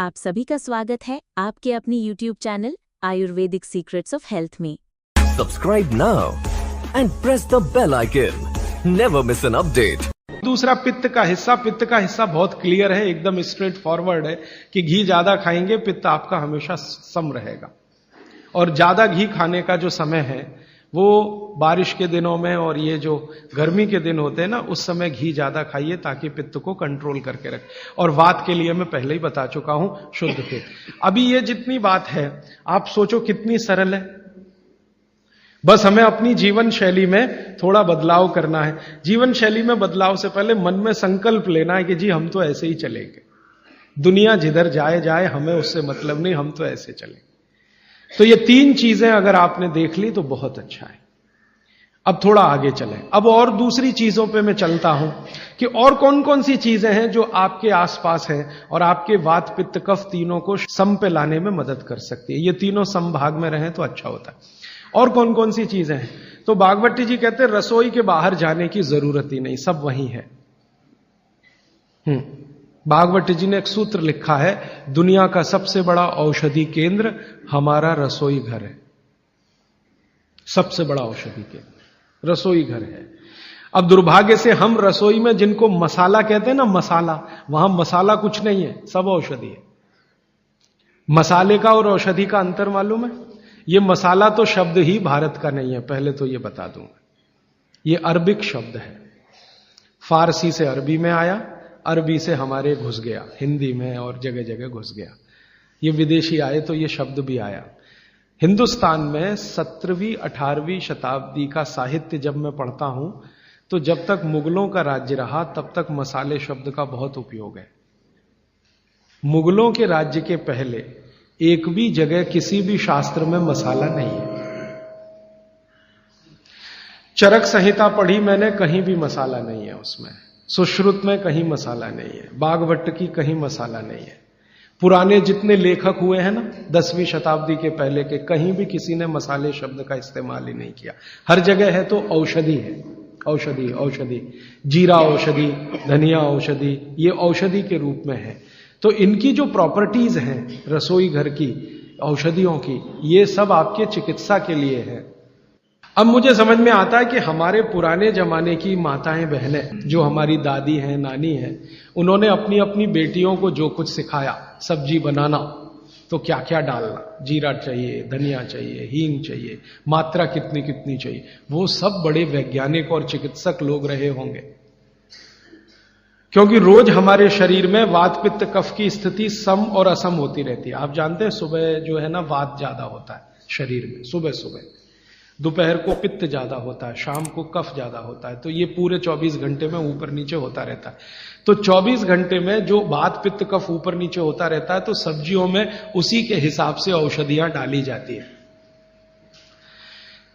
आप सभी का स्वागत है आपके अपनी YouTube channel Ayurvedic secrets of health में। Subscribe now and press the bell icon. Never miss an update. दूसरा पित्त का हिस्सा बहुत क्लियर है, एकदम स्ट्रेट फॉरवर्ड है कि घी ज्यादा खाएंगे पित्त आपका हमेशा सम रहेगा। और ज्यादा घी खाने का जो समय है वो बारिश के दिनों में और ये जो गर्मी के दिन होते हैं ना, उस समय घी ज्यादा खाइए ताकि पित्त को कंट्रोल करके रखे। और वात के लिए मैं पहले ही बता चुका हूं, शुद्ध पित्त। अभी ये जितनी बात है आप सोचो कितनी सरल है, बस हमें अपनी जीवन शैली में थोड़ा बदलाव करना है। जीवन शैली में बदलाव से पहले मन में संकल्प लेना है कि जी हम तो ऐसे ही चलेंगे, दुनिया जिधर जाए जाए हमें उससे मतलब नहीं, हम तो ऐसे चलेंगे। तो ये तीन चीजें अगर आपने देख ली तो बहुत अच्छा है। अब थोड़ा आगे चलें, अब और दूसरी चीजों पे मैं चलता हूं कि और कौन कौन सी चीजें हैं जो आपके आसपास हैं और आपके वात पित्त कफ तीनों को सम पे लाने में मदद कर सकती है। ये तीनों समभाग में रहें तो अच्छा होता है। और कौन कौन सी चीजें हैं? तो भागवती जी कहते हैं रसोई के बाहर जाने की जरूरत ही नहीं, सब वहीं है। भागवती जी ने एक सूत्र लिखा है, दुनिया का सबसे बड़ा औषधि केंद्र हमारा रसोई घर है। सबसे बड़ा औषधि केंद्र रसोई घर है। अब दुर्भाग्य से हम रसोई में जिनको मसाला कहते हैं ना, मसाला, वहां मसाला कुछ नहीं है, सब औषधि है। मसाले का और औषधि का अंतर मालूम है? ये मसाला तो शब्द ही भारत का नहीं है, पहले तो ये बता दूंगा। ये अरबिक शब्द है, फारसी से अरबी में आया, अरबी से हमारे घुस गया, हिंदी में और जगह जगह घुस गया। ये विदेशी आए तो ये शब्द भी आया। हिंदुस्तान में 17वीं 18वीं शताब्दी का साहित्य जब मैं पढ़ता हूं तो जब तक मुगलों का राज्य रहा तब तक मसाले शब्द का बहुत उपयोग है। मुगलों के राज्य के पहले एक भी जगह किसी भी शास्त्र में मसाला नहीं है। चरक संहिता पढ़ी मैंने, कहीं भी मसाला नहीं है उसमें। सुश्रुत में कहीं मसाला नहीं है, बागवट की कहीं मसाला नहीं है। पुराने जितने लेखक हुए हैं ना 10वीं शताब्दी के पहले के, कहीं भी किसी ने मसाले शब्द का इस्तेमाल ही नहीं किया। हर जगह है तो औषधि है, औषधि औषधि, जीरा औषधि, धनिया औषधि, ये औषधि के रूप में है। तो इनकी जो प्रॉपर्टीज हैं रसोई घर की औषधियों की, ये सब आपके चिकित्सा के लिए है। अब मुझे समझ में आता है कि हमारे पुराने जमाने की माताएं बहनें, जो हमारी दादी हैं, नानी हैं, उन्होंने अपनी अपनी बेटियों को जो कुछ सिखाया, सब्जी बनाना तो क्या क्या डालना, जीरा चाहिए, धनिया चाहिए, हींग चाहिए, मात्रा कितनी कितनी चाहिए, वो सब बड़े वैज्ञानिक और चिकित्सक लोग रहे होंगे। क्योंकि रोज हमारे शरीर में वात पित्त कफ की स्थिति सम और असम होती रहती है। आप जानते हैं सुबह जो है ना वात ज्यादा होता है शरीर में, सुबह सुबह, दोपहर को पित्त ज्यादा होता है, शाम को कफ ज्यादा होता है। तो ये पूरे 24 घंटे में ऊपर नीचे होता रहता है। तो 24 घंटे में जो वात पित्त कफ ऊपर नीचे होता रहता है तो सब्जियों में उसी के हिसाब से औषधियां डाली जाती है।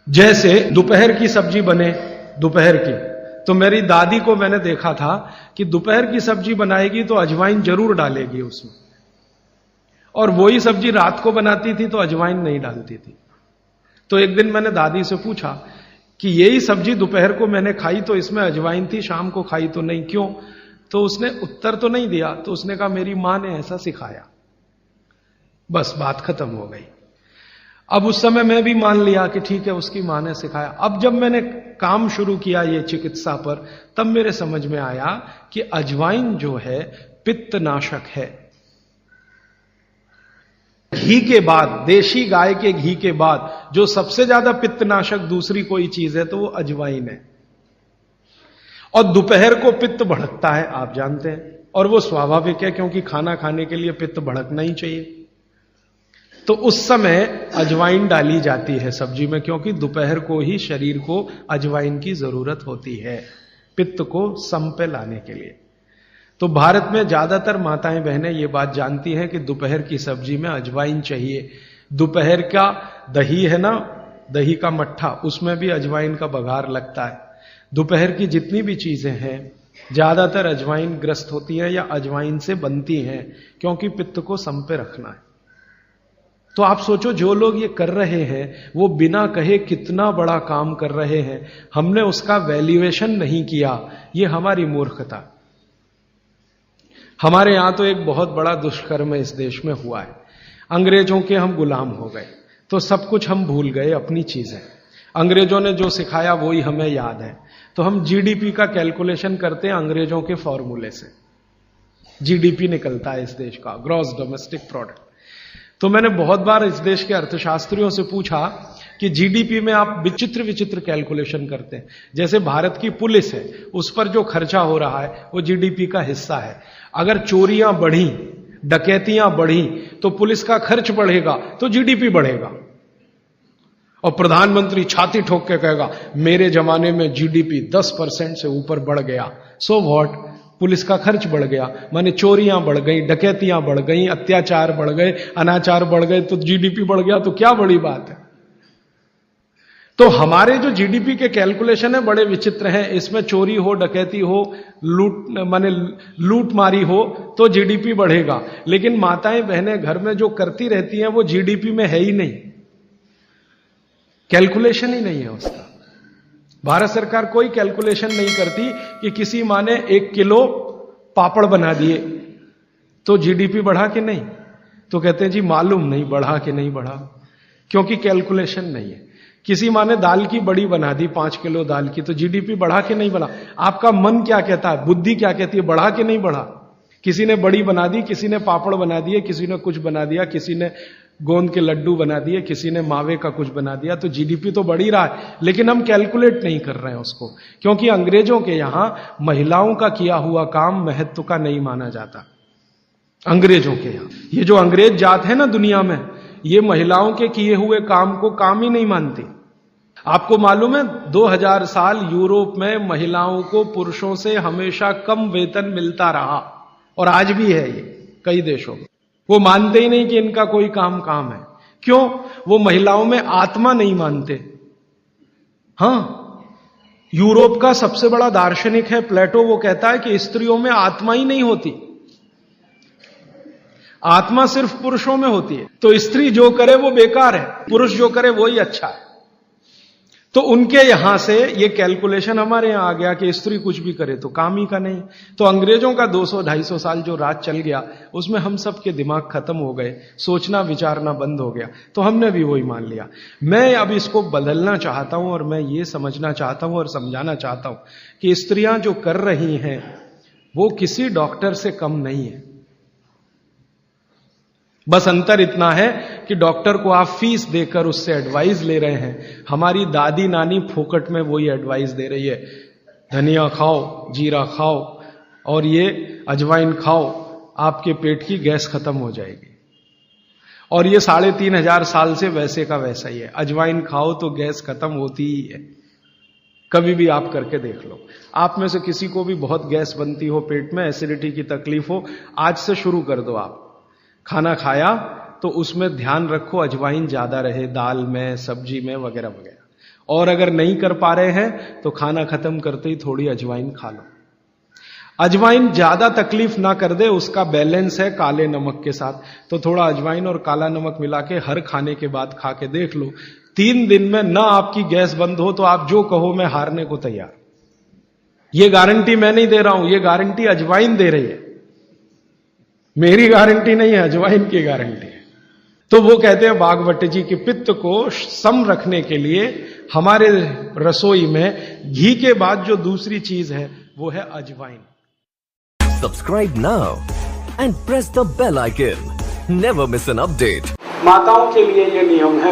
जैसे दोपहर की सब्जी बने, दोपहर की, तो मेरी दादी को मैंने देखा था कि दोपहर की सब्जी बनाएगी तो अजवाइन जरूर डालेगी उसमें, और वही सब्जी रात को बनाती थी तो अजवाइन नहीं डालती थी। तो एक दिन मैंने दादी से पूछा कि यही सब्जी दोपहर को मैंने खाई तो इसमें अजवाइन थी, शाम को खाई तो नहीं, क्यों? तो उसने उत्तर तो नहीं दिया। तो उसने कहा मेरी मां ने ऐसा सिखाया। बस बात खत्म हो गई। अब उस समय मैं भी मान लिया कि ठीक है, उसकी मां ने सिखाया। अब जब मैंने काम शुरू किया ये चिकित्सा पर, तब मेरे समझ में आया कि अजवाइन जो है पित्तनाशक है। घी के बाद, देशी गाय के घी के बाद जो सबसे ज्यादा पित्तनाशक दूसरी कोई चीज है तो वो अजवाइन है। और दोपहर को पित्त भड़कता है, आप जानते हैं, और वो स्वाभाविक है क्योंकि खाना खाने के लिए पित्त भड़कना ही चाहिए। तो उस समय अजवाइन डाली जाती है सब्जी में, क्योंकि दोपहर को ही शरीर को अजवाइन की जरूरत होती है पित्त को सम पे लाने के लिए। तो भारत में ज्यादातर माताएं बहनें ये बात जानती हैं कि दोपहर की सब्जी में अजवाइन चाहिए। दोपहर का दही है ना, दही का मट्ठा, उसमें भी अजवाइन का बघार लगता है। दोपहर की जितनी भी चीजें हैं ज्यादातर अजवाइन ग्रस्त होती हैं या अजवाइन से बनती हैं, क्योंकि पित्त को सम पे रखना है। तो आप सोचो जो लोग ये कर रहे हैं वो बिना कहे कितना बड़ा काम कर रहे हैं, हमने उसका वैल्यूएशन नहीं किया, ये हमारी मूर्खता। हमारे यहां तो एक बहुत बड़ा दुष्कर्म इस देश में हुआ है। अंग्रेजों के हम गुलाम हो गए, तो सब कुछ हम भूल गए, अपनी चीजें। अंग्रेजों ने जो सिखाया वही हमें याद है। तो हम जीडीपी का कैलकुलेशन करते हैं अंग्रेजों के फॉर्मूले से। जीडीपी निकलता है इस देश का, ग्रॉस डोमेस्टिक प्रोडक्ट। तो मैंने बहुत बार इस देश के अर्थशास्त्रियों से पूछा कि जीडीपी में आप विचित्र विचित्र कैलकुलेशन करते हैं। जैसे भारत की पुलिस है, उस पर जो खर्चा हो रहा है वो जीडीपी का हिस्सा है। अगर चोरियां बढ़ी, डकैतियां बढ़ी, तो पुलिस का खर्च बढ़ेगा तो जीडीपी बढ़ेगा। और प्रधानमंत्री छाती ठोक के कहेगा मेरे जमाने में जीडीपी 10% से ऊपर बढ़ गया। सो व्हाट, पुलिस का खर्च बढ़ गया, माने चोरियां बढ़ गई, डकैतियां बढ़ गई, अत्याचार बढ़ गए, अनाचार बढ़ गए, तो जीडीपी बढ़ गया। तो क्या बड़ी बात है। तो हमारे जो जीडीपी के कैलकुलेशन है बड़े विचित्र हैं। इसमें चोरी हो, डकैती हो, लूट मारी हो तो जीडीपी बढ़ेगा। लेकिन माताएं बहनें घर में जो करती रहती हैं वो जीडीपी में है ही नहीं, कैलकुलेशन ही नहीं है उसका। भारत सरकार कोई कैलकुलेशन नहीं करती कि किसी माँ ने 1 किलो पापड़ बना दिए तो जीडीपी बढ़ा कि नहीं। तो कहते हैं जी मालूम नहीं बढ़ा कि नहीं बढ़ा, क्योंकि कैलकुलेशन नहीं है। किसी माँ ने दाल की बड़ी बना दी, 5 किलो दाल की, तो जीडीपी बढ़ा कि नहीं बढ़ा। आपका मन क्या कहता है, बुद्धि क्या कहती है, बढ़ा कि नहीं बढ़ा। किसी ने बड़ी बना दी, किसी ने पापड़ बना दिए, किसी ने कुछ बना दिया, किसी ने गोंद के लड्डू बना दिए, किसी ने मावे का कुछ बना दिया, तो जीडीपी तो बढ़ ही रहा है। लेकिन हम कैलकुलेट नहीं कर रहे हैं उसको, क्योंकि अंग्रेजों के यहां महिलाओं का किया हुआ काम महत्व का नहीं माना जाता। अंग्रेजों के यहां ये जो अंग्रेज जात है ना दुनिया में, ये महिलाओं के किए हुए काम को काम ही नहीं मानती। आपको मालूम है 2000 साल यूरोप में महिलाओं को पुरुषों से हमेशा कम वेतन मिलता रहा, और आज भी है ये कई देशों में। वो मानते ही नहीं कि इनका कोई काम है। क्यों? वो महिलाओं में आत्मा नहीं मानते। हां, यूरोप का सबसे बड़ा दार्शनिक है प्लेटो, वो कहता है कि स्त्रियों में आत्मा ही नहीं होती, आत्मा सिर्फ पुरुषों में होती है। तो स्त्री जो करे वो बेकार है, पुरुष जो करे वही अच्छा है। तो उनके यहां से ये कैलकुलेशन हमारे यहां आ गया कि स्त्री कुछ भी करे तो काम ही का नहीं। तो अंग्रेजों का 200-250 साल जो राज चल गया, उसमें हम सब के दिमाग खत्म हो गए, सोचना विचारना बंद हो गया, तो हमने भी वही मान लिया। मैं अब इसको बदलना चाहता हूं और मैं ये समझना चाहता हूं और समझाना चाहता हूं कि स्त्रियां जो कर रही हैं वो किसी डॉक्टर से कम नहीं है। बस अंतर इतना है कि डॉक्टर को आप फीस देकर उससे एडवाइस ले रहे हैं, हमारी दादी नानी फोकट में वही एडवाइस दे रही है, धनिया खाओ, जीरा खाओ और ये अजवाइन खाओ, आपके पेट की गैस खत्म हो जाएगी। और ये 3500 साल से वैसे का वैसा ही है, अजवाइन खाओ तो गैस खत्म होती ही है। कभी भी आप करके देख लो। आप में से किसी को भी बहुत गैस बनती हो, पेट में एसिडिटी की तकलीफ हो, आज से शुरू कर दो। आप खाना खाया तो उसमें ध्यान रखो अजवाइन ज्यादा रहे, दाल में, सब्जी में, वगैरह वगैरह। और अगर नहीं कर पा रहे हैं तो खाना खत्म करते ही थोड़ी अजवाइन खा लो। अजवाइन ज्यादा तकलीफ ना कर दे, उसका बैलेंस है काले नमक के साथ। तो थोड़ा अजवाइन और काला नमक मिला के हर खाने के बाद खा के देख लो, 3 दिन में ना आपकी गैस बंद हो तो आप जो कहो मैं हारने को तैयार। ये गारंटी मैं नहीं दे रहा हूं, ये गारंटी अजवाइन दे रही है, मेरी गारंटी नहीं है, अजवाइन की गारंटी है। तो वो कहते हैं भागवत जी कि पित्त को सम रखने के लिए हमारे रसोई में घी के बाद जो दूसरी चीज है वो है अजवाइन। Subscribe now and press the bell icon. Never miss an update. माताओं के लिए ये नियम है।